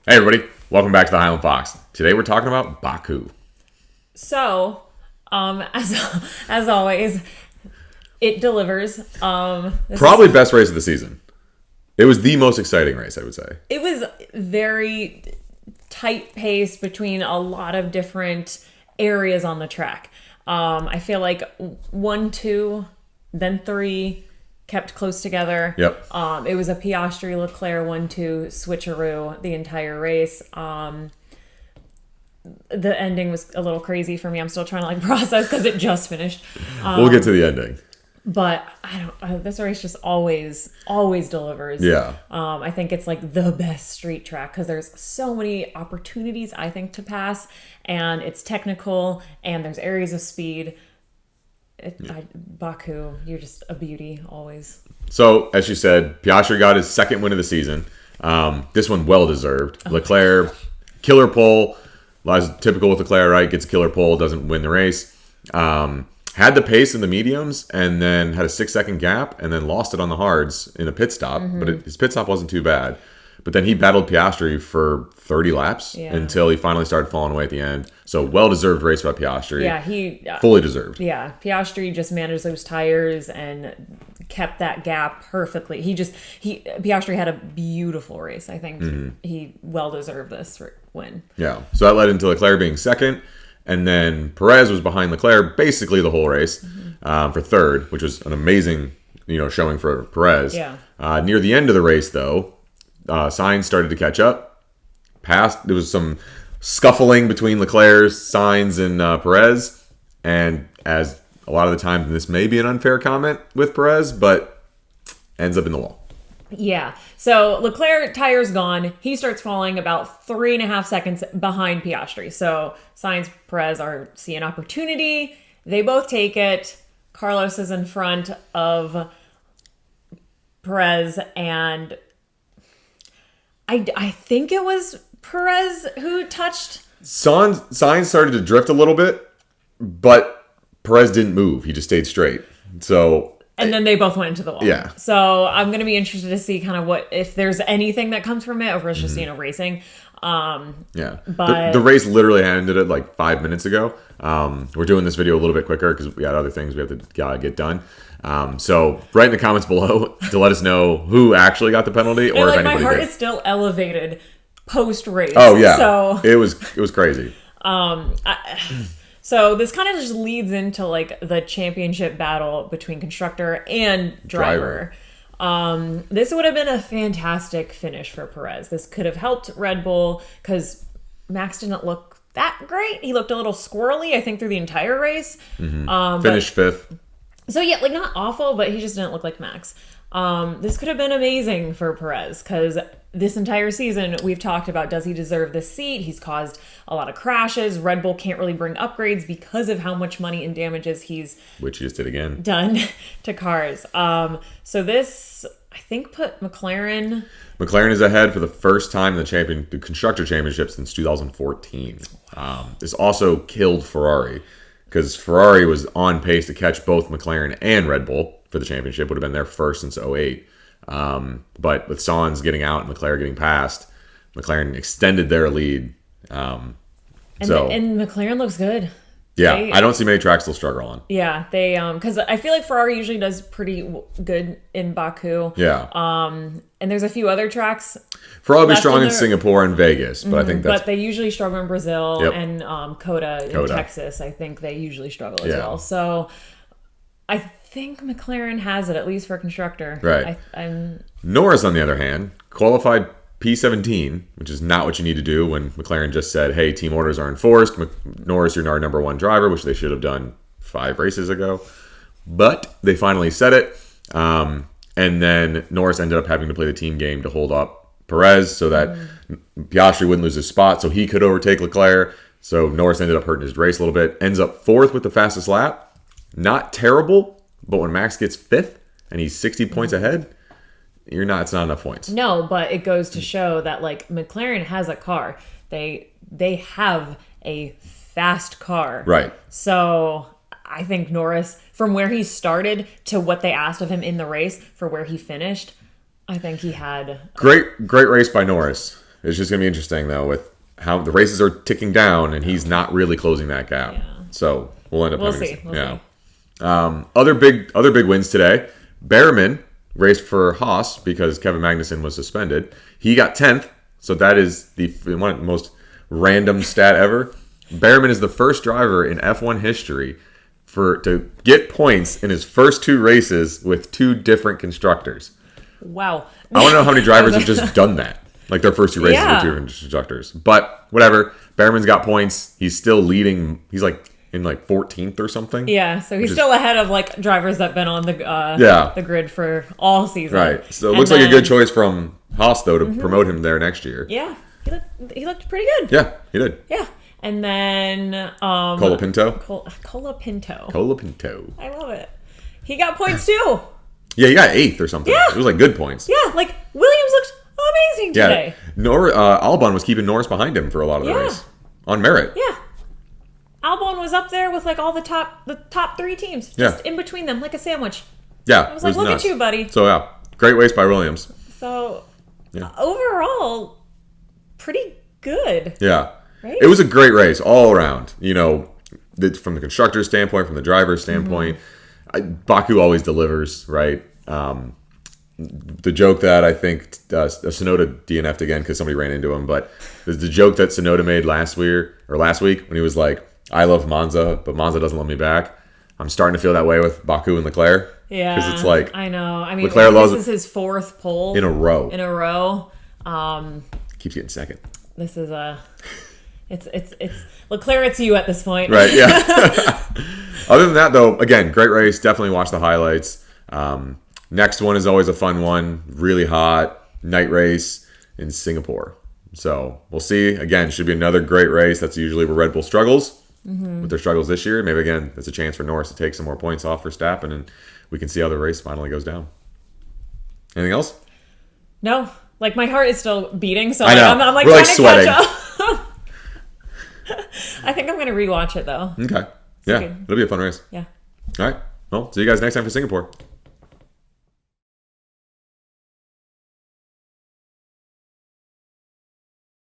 Hey everybody, welcome back to the Highland Fox. Today we're talking about Baku. So, as always, it delivers. Probably best race of the season. It was the most exciting race, I would say. It was very tight pace between a lot of different areas on the track. I feel like 1, 2, then 3 kept close together. Yep. It was a Piastri Leclerc 1-2 switcheroo the entire race. The ending was a little crazy for me. I'm still trying to process because it just finished. We'll get to the ending. But I don't. This race just always delivers. Yeah. I think it's like the best street track because there's so many opportunities I think to pass, and it's technical, and there's areas of speed. Baku, you're just a beauty always. So, as you said, Piastri got his second win of the season. This one well deserved. Leclerc, killer pole. Typical with Leclerc, right? Gets a killer pole, doesn't win the race. Had the pace in the mediums and then had a 6-second gap and then lost it on the hards in a pit stop. But his pit stop wasn't too bad. But then he battled Piastri for 30 laps until he finally started falling away at the end. So well-deserved race by Piastri. Yeah, he fully deserved. Yeah, Piastri just managed those tires and kept that gap perfectly. Piastri had a beautiful race. I think he well deserved this win. Yeah, so that led into Leclerc being second. And then Perez was behind Leclerc basically the whole race for third, which was an amazing showing for Perez. Yeah. Near the end of the race, though, Sainz started to catch up. There was some scuffling between Leclerc, Sainz, and Perez. And as a lot of the time, this may be an unfair comment with Perez, but ends up in the wall. Yeah. So Leclerc, tire's gone. He starts falling about 3.5 seconds behind Piastri. So Sainz, Perez are seeing opportunity. They both take it. Carlos is in front of Perez, and I think it was Perez who touched. Sainz started to drift a little bit, but Perez didn't move. He just stayed straight. So. And then they both went into the wall. Yeah. So I'm going to be interested to see kind of if there's anything that comes from it, or if it's just, racing. Yeah. But the race literally ended it like 5 minutes ago. We're doing this video a little bit quicker because we had other things we have to get done. So write in the comments below to let us know who actually got the penalty or if anybody my heart did. is still elevated post race. Oh yeah. So it was crazy. So this kind of just leads into like the championship battle between constructor and driver. This would have been a fantastic finish for Perez. This could have helped Red Bull because Max didn't look that great. He looked a little squirrely, I think, through the entire race. Finished fifth. So yeah, like not awful, but he just didn't look like Max. This could have been amazing for Perez because this entire season we've talked about, does he deserve this seat? He's caused a lot of crashes. Red Bull can't really bring upgrades because of how much money and damages which he just did again. Done to cars. So this, I think, put McLaren. McLaren is ahead for the first time in the constructor championship since 2014. This also killed Ferrari because Ferrari was on pace to catch both McLaren and Red Bull for the championship. Would have been their first since 2008. But with Sainz getting out and Leclerc getting past, McLaren extended their lead. And McLaren looks good. Yeah, I don't see many tracks they'll struggle on. Yeah, they because I feel like Ferrari usually does pretty good in Baku. Yeah. And there's a few other tracks. Ferrari will be strong in Singapore and Vegas, but I think that's. But they usually struggle in Brazil and Coda in Texas. I think they usually struggle as well. So I think McLaren has it, at least for constructor. Right. Norris, on the other hand, qualified P17, which is not what you need to do when McLaren just said, hey, team orders are enforced. Norris, you're our number one driver, which they should have done 5 races ago. But they finally said it. And then Norris ended up having to play the team game to hold up Perez so that Piastri wouldn't lose his spot so he could overtake Leclerc. So Norris ended up hurting his race a little bit. Ends up 4th with the fastest lap. Not terrible, but when Max gets 5th and he's 60 points ahead, it's not enough points. No, but it goes to show that like McLaren has a car. They have a fast car. Right. So I think Norris, from where he started to what they asked of him in the race for where he finished, I think he had great race by Norris. It's just going to be interesting, though, with how the races are ticking down and he's not really closing that gap. Yeah. So we'll end up We'll having see. We'll see. Other big wins today. Behrman raced for Haas because Kevin Magnussen was suspended. He got 10th, so that is the one of the most random stat ever. Behrman is the first driver in F1 history to get points in his first 2 races with 2 different constructors. Wow. I want to know how many drivers have just done that. Like their first 2 races with 2 different constructors. But whatever. Behrman's got points. He's still leading. He's like in like 14th or something. Yeah, so he's still ahead of like drivers that've been on the grid for all season. Right. So it looks like a good choice from Haas though to promote him there next year. Yeah, he looked pretty good. Yeah, he did. Yeah, and then Colapinto. Colapinto. I love it. He got points too. Yeah, he got 8th or something. Yeah. It was like good points. Yeah, like Williams looked amazing today. Albon was keeping Norris behind him for a lot of the race on merit. Yeah. Albon was up there with like all the top 3 teams, just in between them, like a sandwich. Yeah, I was like, look at you, buddy. So yeah, great race by Williams. So overall, pretty good. Yeah, right? It was a great race all around. You know, from the constructor's standpoint, from the driver's standpoint, Baku always delivers, right? The joke that I think Tsunoda DNF'd again because somebody ran into him, but the joke that Tsunoda made last week when he was like, I love Monza, but Monza doesn't love me back. I'm starting to feel that way with Baku and Leclerc. Yeah. Because it's like... I know. I mean, this is his 4th pole. In a row. Keeps getting second. This is It's Leclerc, it's you at this point. Right, yeah. Other than that, though, again, great race. Definitely watch the highlights. Next one is always a fun one. Really hot night race in Singapore. So we'll see. Again, should be another great race. That's usually where Red Bull struggles. With their struggles this year. Maybe, again, it's a chance for Norris to take some more points off Verstappen, and we can see how the race finally goes down. Anything else? No. Like, my heart is still beating, so I know. I'm like We're trying like to sweating. catch up. I think I'm going to rewatch it, though. Okay. Yeah. good. It'll be a fun race. Yeah. All right. Well, see you guys next time for Singapore.